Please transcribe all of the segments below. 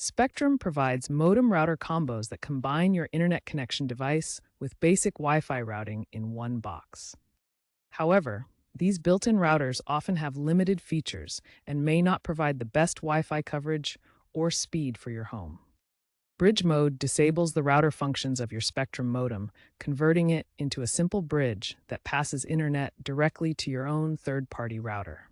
Spectrum provides modem router combos that combine your internet connection device with basic Wi-Fi routing in one box. However, these built-in routers often have limited features and may not provide the best Wi-Fi coverage or speed for your home. Bridge mode disables the router functions of your Spectrum modem, converting it into a simple bridge that passes internet directly to your own third-party router.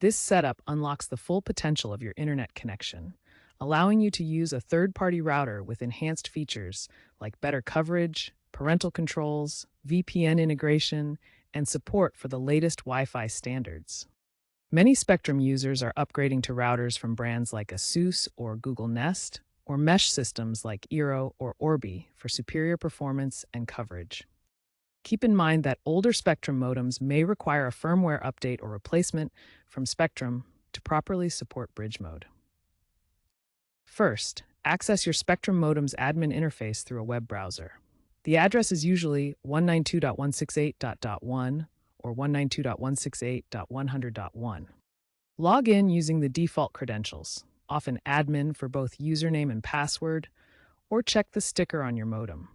This setup unlocks the full potential of your internet connection, allowing you to use a third-party router with enhanced features like better coverage, parental controls, VPN integration, and support for the latest Wi-Fi standards. Many Spectrum users are upgrading to routers from brands like ASUS or Google Nest, or mesh systems like Eero or Orbi for superior performance and coverage. Keep in mind that older Spectrum modems may require a firmware update or replacement from Spectrum to properly support bridge mode. First, access your Spectrum modem's admin interface through a web browser. The address is usually 192.168.1 or 192.168.100.1. Log in using the default credentials, often admin for both username and password, or check the sticker on your modem.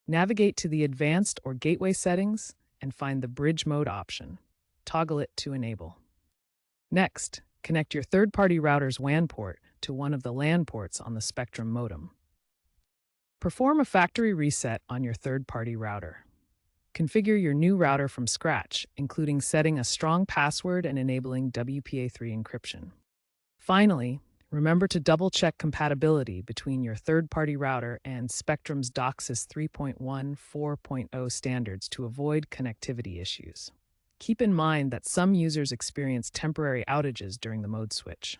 Navigate to the Advanced or Gateway settings and find the Bridge Mode option. Toggle it to enable. Next, connect your third-party router's WAN port to one of the LAN ports on the Spectrum modem. Perform a factory reset on your third-party router. Configure your new router from scratch, including setting a strong password and enabling WPA3 encryption. Finally, remember to double-check compatibility between your third-party router and Spectrum's DOCSIS 3.1 4.0 standards to avoid connectivity issues. Keep in mind that some users experience temporary outages during the mode switch.